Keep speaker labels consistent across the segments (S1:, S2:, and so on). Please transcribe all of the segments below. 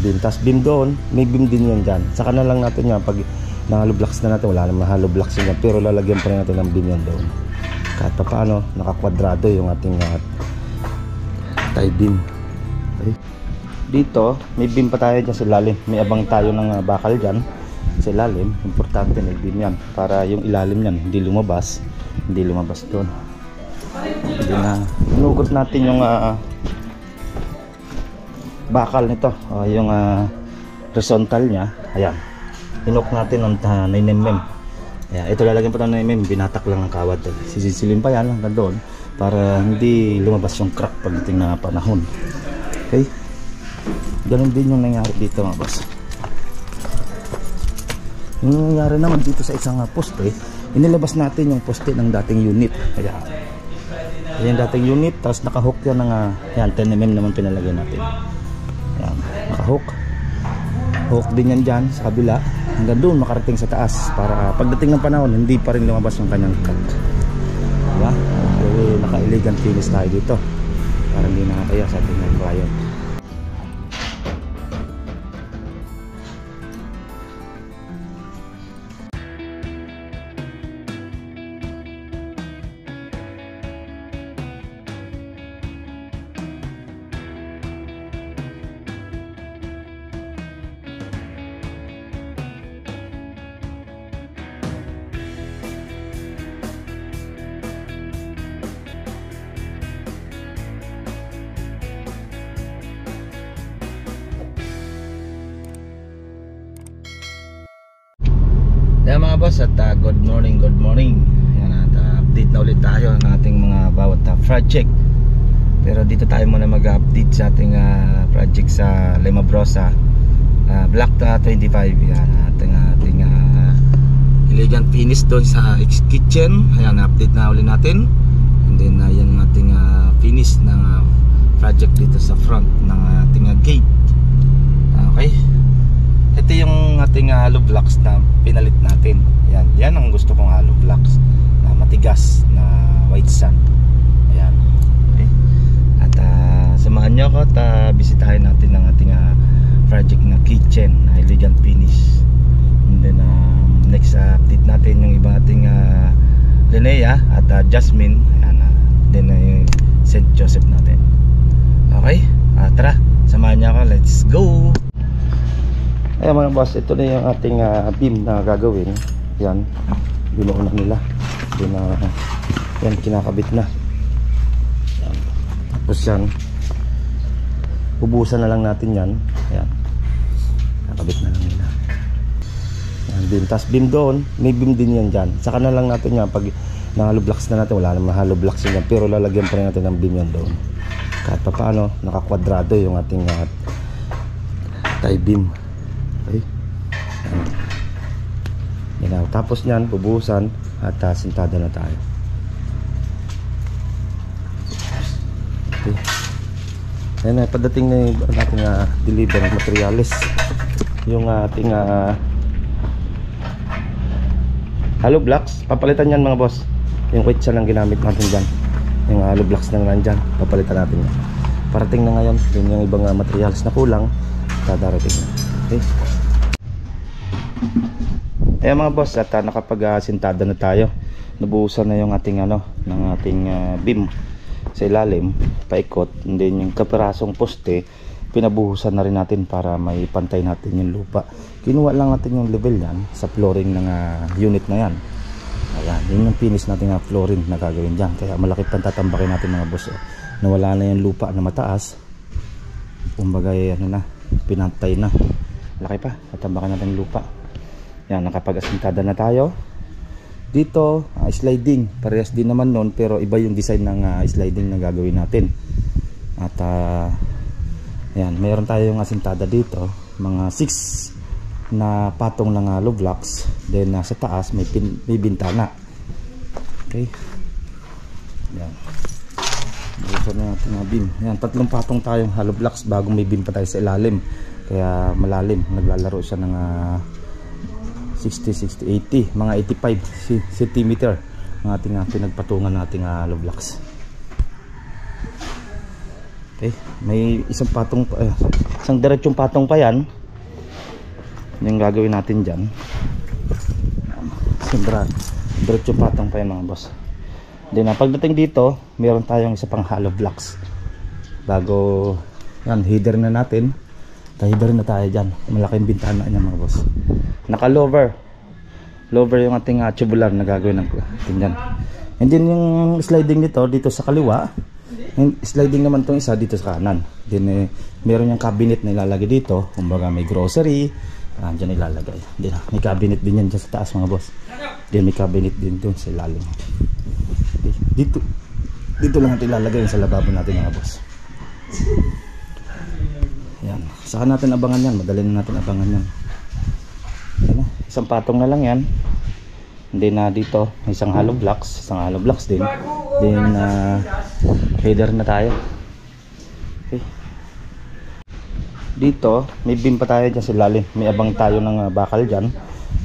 S1: beam. Tapos beam doon, may beam din yan dyan. Saka na lang natin yan, pag na-hollow blocks na natin, wala naman hollow blocks yan, pero lalagyan pa rin natin ng beam yan doon. Kahit pa paano, nakakwadrado yung ating tie beam. Okay. Dito, may beam pa tayo dyan sa ilalim. May abang tayo ng bakal dyan sa ilalim. Importante may beam yan para yung ilalim yan hindi lumabas doon. Hindi na inugot natin yung bakal nito, yung horizontal nya. Ayan, inuk natin ng 9mm. Ayan, ito lalagyan pa ng 9mm, binatak lang ng kawad. Sisisilin pa yan hanggang doon para hindi lumabas yung crack pagdating na panahon. Okay, ganun din yung nangyari dito mga boss. Yung nangyari naman dito sa isang poste, inilabas natin yung poste ng dating unit. Ayan, yung dating unit, tapos nakahook yan ng 10mm naman pinalagay natin. Ayan, nakahook din yan dyan sa kabila hanggang doon makarating sa taas para pagdating ng panahon hindi pa rin lumabas yung kanyang cut. Diba? So, naka-elegant finish tayo dito para hindi nakakaya sa ating client. Kaya mga boss, at good morning. Ayan, at update na ulit tayo ng ating mga bawat project. Pero dito tayo muna mag-update sa ating project sa Lima Brosa, Block 25. Ayan, ating elegant finish doon sa kitchen. Ayan, update na ulit natin. And then yan ang ating finish ng project dito sa front ng ating gate. Okay, ito yung ating hollow blocks na pinalit natin. Yan ang gusto kong hollow blocks na matigas na white sand. Ayan. Okay. At samahan nyo ako at bisitahin natin ang ating project na kitchen na elegant finish. And then next update natin yung ibang ating Linnea at Jasmine. Ayan, then yung St. Joseph natin. Okay, tara, samahan nyo ako. Let's go. Ayan mga boss, ito na yung ating beam na gagawin. Yan, binuo na nila. Yan, kinakabit na. Yan. Tapos yan, bubusan na lang natin yan. Yan, nakabit na lang nila. Yan, beam. Tapos beam doon, may beam din yan dyan. Saka na lang natin yan, pag na-hollow blocks na natin, wala naman hollow blocks yan, pero lalagyan pa rin natin ng beam yan doon. Kahit pa paano, nakakwadrado yung ating tie beam. Okay. Yan. Tapos nyan, bubuhusan at sintada na tayo. Okay. Ayan, pagdating na yung ating deliver ng materials, yung ating hollow blocks, papalitan yan mga boss. Yung white sand lang ginamit natin dyan, yung hollow blocks na nandyan, papalitan natin yan. Parating na ngayon, yun yung ibang materials na kulang, dadarating na. Okay. Ayan mga boss, at nakapag-sintada na tayo. Nabuhusan na yung ating ng ating beam sa ilalim, paikot. And then yung kaperasong poste, pinabuhusan na rin natin para may pantay natin yung lupa. Kinuha lang natin yung level yan sa flooring ng unit na yan. Ayan, yun yung finish natin flooring na gagawin dyan. Kaya malaki pang tatambakin natin mga boss. Nawala na yung lupa na mataas. Kumbaga pinantay na. Laki pa, tatambakan natin lupa. Yan, nakapag-asintada na tayo. Dito, sliding. Parehas din naman nun, pero iba yung design ng sliding na gagawin natin. At yan, mayroon tayong asintada dito. Mga 6 na patong ng hollow blocks. Then sa taas may bintana. Okay. Yan. Bukasan na natin mga beam. Yan, 3 patong tayong hollow blocks bago may beam pa tayo sa ilalim. Kaya malalim. Naglalaro siya ng 60, 80, mga 85 cm ng ating pinagpatungan nating hollow blocks. Okay, may isang patong Isang diretsong patong pa yan. Yung gagawin natin dyan. Siyempre, diretsong patong pa yan mga boss. Then pagdating dito, meron tayong isa pang hollow blocks. Bago yan, header na natin. Header na tayo dyan. Malaking bintana niya mga boss. Naka lower yung ating tubular na gagawin natin dyan. And then yung sliding nito dito sa kaliwa, yung sliding naman tong isa dito sa kanan. Then meron yung cabinet na ilalagay dito. Kumbaga may grocery, dyan ilalagay. Then may cabinet din yan dyan sa taas mga boss. Then may cabinet din doon sa ilalim. Okay. Dito lang natin ilalagay yung sa lababo natin mga boss. Yan. Saka natin abangan yan. Madali na natin abangan yan. Yan, isang patong na lang yan. Hindi na dito isang hollow blocks din. Then header na tayo. Okay. Dito may beam pa tayo dyan sa ilalim. May abang tayo ng bakal dyan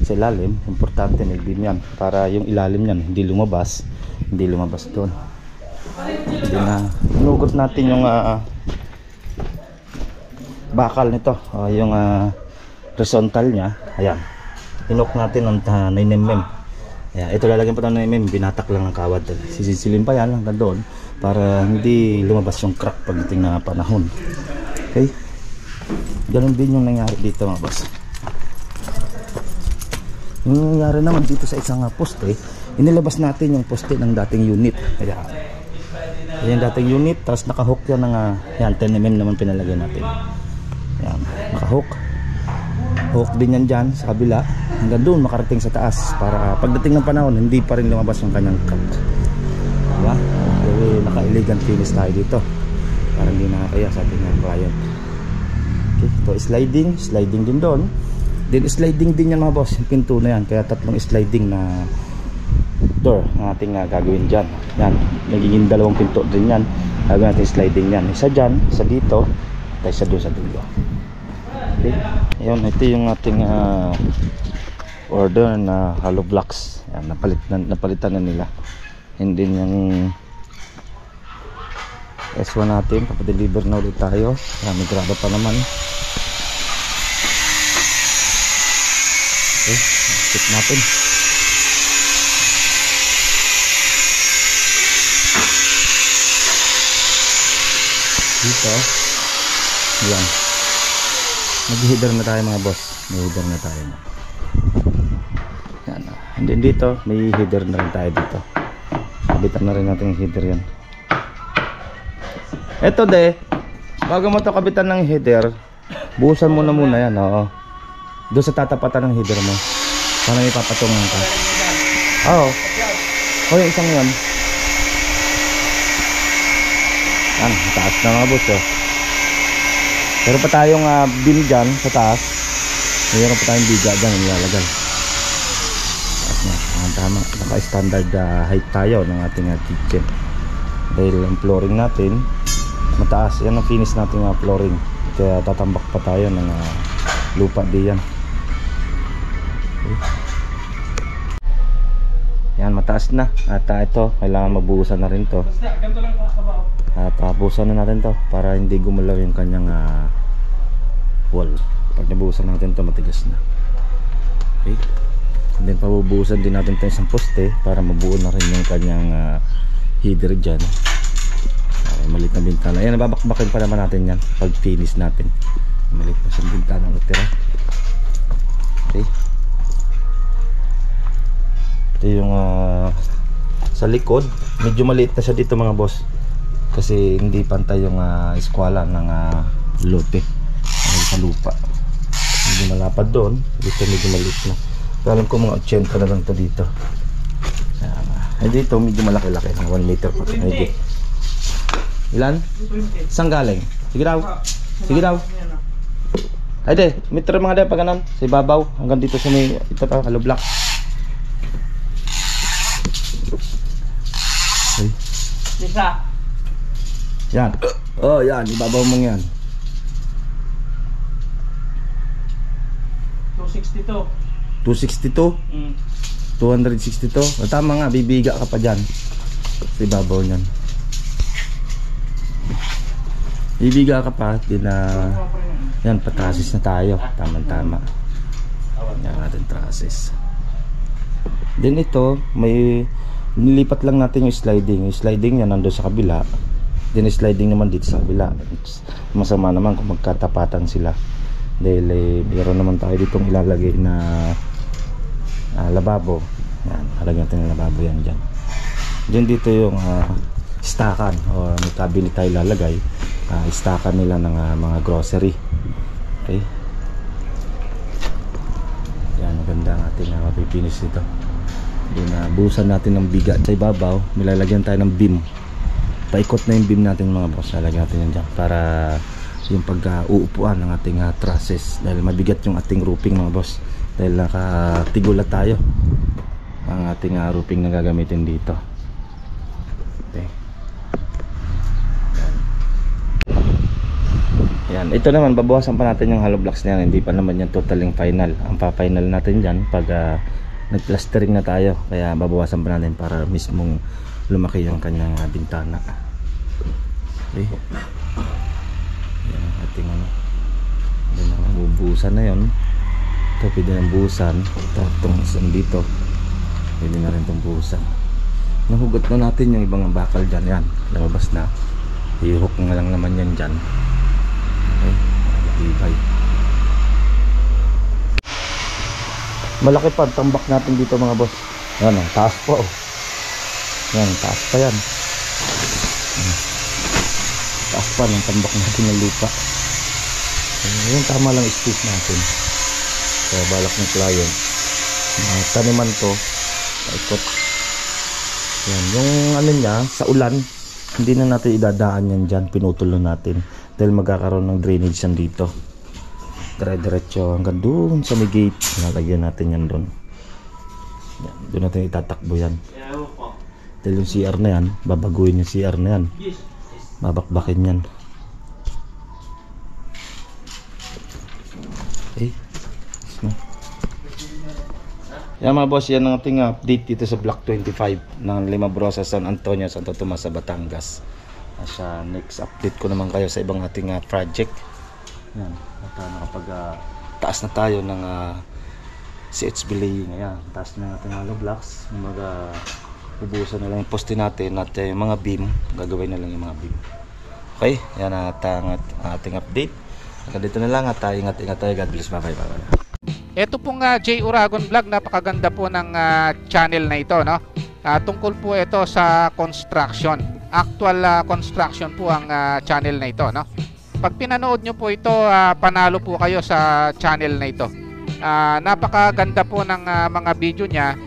S1: sa ilalim. Importante may beam yan para yung ilalim yan hindi lumabas doon. Then inugot natin yung bakal nito, yung horizontal nya. Ayan, inok natin ng 9mm. Ayan, ito lalagyan pa ng 9mm. Binatak lang ng kawad. Sisisilin pa yan hanggang doon para hindi lumabas yung crack pagdating na panahon. Okay, ganun din yung nangyari dito mga boss. Yung nangyari naman dito sa isang poste, inilabas natin yung poste ng dating unit. Ayan, yung dating unit, tapos nakahook yan ng 10mm naman pinalagay natin. Ayan, nakahook din yan dyan sa kabila hanggang doon makarating sa taas para pagdating ng panahon hindi pa rin lumabas yung kanyang crack. Diba? Naka-elegant finish tayo dito para hindi nakakaya sa ating client. Okay, ito sliding din doon. Then sliding din yan mga boss, yung pinto na yan, kaya tatlong sliding na door na ating gagawin dyan. Yan, nagiging dalawang pinto din yan. Gagawin natin sliding yan, isa dyan, isa dito, at isa doon sa dulo. Okay. Ayun, ito yung ating order na hollow blocks. Yan, napalitan na nila. And then yung S1 natin, papadeliver na ulit tayo. May graba pa naman. Okay, skip natin. Dito, yan. Mag-header na tayo mga boss. May header na tayo. Yan. And then dito, may header na rin tayo dito. Kabitan na rin natin yung header yan. Eto bago mo ito kabitan ng header, buhusan mo na muna yan. Oo. Doon sa tatapatan ng header mo. Para may papatungan ka. Oo. O yung isang yan. Yan, taas na mga boss oh. Meron pa tayong beam dyan sa taas. Meron pa tayong biga dyan nilalagay. Taas na, tama. Naka-standard height tayo ng ating kitchen. Dahil ang flooring natin mataas. Yan ang finish natin flooring. Kaya tatambak pa tayo ng lupa diyan. Okay. Yan, mataas na. At ito, kailangan mabuhusan na rin to. At buhusan na natin to para hindi gumalaw yung kanyang wall. Pag nabuhusan natin to, matigas na. Okay. And then pabubuhusan din natin to isang poste para mabuo na rin yung kanyang header dyan. Malit na bintana. Ayan, nababakbakin pa naman natin yan pag finish natin. Malit na siyang bintana natira. Okay. Ito yung sa likod. Medyo maliit na siya dito mga boss. Kasi hindi pantay yung eskwala ng lote sa lupa. Medyo malapad doon. Dito medyo maliit na. Pero alam ko mga 80 na lang to dito. Dito medyo malaki-laki. 1 meter pa ito. Ilan? Saan galing? Sige daw. Sige daw. Ay de, meter mga de pag ganun. Sa ibabaw. Hanggang dito sa may ito pa, hollow block. Okay.
S2: Isa.
S1: Yan. Oh, yan. Ibabaw mong yan.
S2: 262.
S1: 262? 262? O, tama nga, bibiga ka pa dyan. Sa ibabaw nyan. Ibiga ka pa, di na yan, patrasis na tayo. Tama-tama. Yan natin trasis. Then ito, may nilipat lang natin yung sliding. Yung sliding yan nandun sa kabila. Then sliding naman dito sa kabila. Masama naman kung magkatapatan sila. Dahil meron naman tayo ditong ilalagay na lababo. Yan, halagyan natin ng lababo yan dyan. Then dito yung stakan o may cabinet tayo lalagay. Stakan nila ng mga grocery. Okay. Yan, maganda ang ating mapipinis dito. Buhusan natin ng biga sa ibabaw. Milalagyan tayo ng beam. Paikot na yung beam natin mga boss. Lalagyan natin yan dyan para yung pag-uupuan ng ating trusses. Dahil mabigat yung ating roofing mga boss. Dahil nakatigulat tayo ang ating roofing na gagamitin dito. Okay. Yan. Ito naman, babawasan pa natin yung hollow blocks na yan. Hindi pa naman yan totaling final. Ang pa-final natin dyan pag nag-plastering na tayo. Kaya babawasan pa natin para mismong lumaki yung kanyang bintana. Okay. Yan ang ating yan ang bubuhusan na yun. Ito pwede ng buhusan. Ito itong isang dito. Pwede na rin itong buhusan. Nahugot na natin yung ibang bakal dyan. Yan, lumabas na. I-hook na lang naman yan dyan. Okay. Matibay. Malaki pa ang tambak natin dito mga boss. Yan, taas po. Yan, taas pa yan. Taas pa ng tambak natin ng lupa. Yung tama lang space natin. Kaya balak ng client. Taniman to. Paikot. Yan, yung ano niya, sa ulan, hindi na natin idadaan yan dyan. Pinutol na natin. Dahil magkakaroon ng drainage yan dito. Dire-diretso hanggang doon sa may gate. Nalagyan natin yan doon. Yan, doon natin itatakbo yan. Dahil yung CR na yan, babaguhin yung CR na yan. Babakbakin yan. Okay. Yan mga boss, yan ang ating update dito sa Block 25 ng Limabrosa, San Antonio, Santo Tomas sa Batangas. Next update ko naman kayo sa ibang ating project. Yan, at nakapag taas na tayo ng CHB laying. Ayan, taas na natin hollow blocks. Ubusan na lang yung poste natin at yung mga beam, gagawin na lang yung mga beam. Okay, yan at ang ating update. Hanggang dito na lang at ingat tayo. God bless. Bye bye.
S3: Ito pong J. Uragon Vlog, napakaganda po ng channel na ito, no? Tungkol po ito sa construction. Actual construction po ang channel na ito, no? Pag pinanood nyo po ito, panalo po kayo sa channel na ito. Napakaganda po ng mga video niya.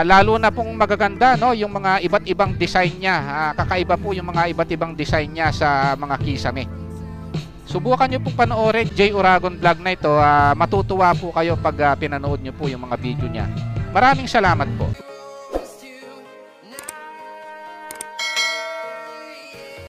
S3: Lalo na pong magaganda, no, yung mga iba't ibang design niya. Kakaiba po yung mga iba't ibang design niya sa mga kisame. Subukan nyo pong panoorin J. Uragon Vlog na ito. Matutuwa po kayo pag pinanood nyo po yung mga video niya. Maraming salamat po.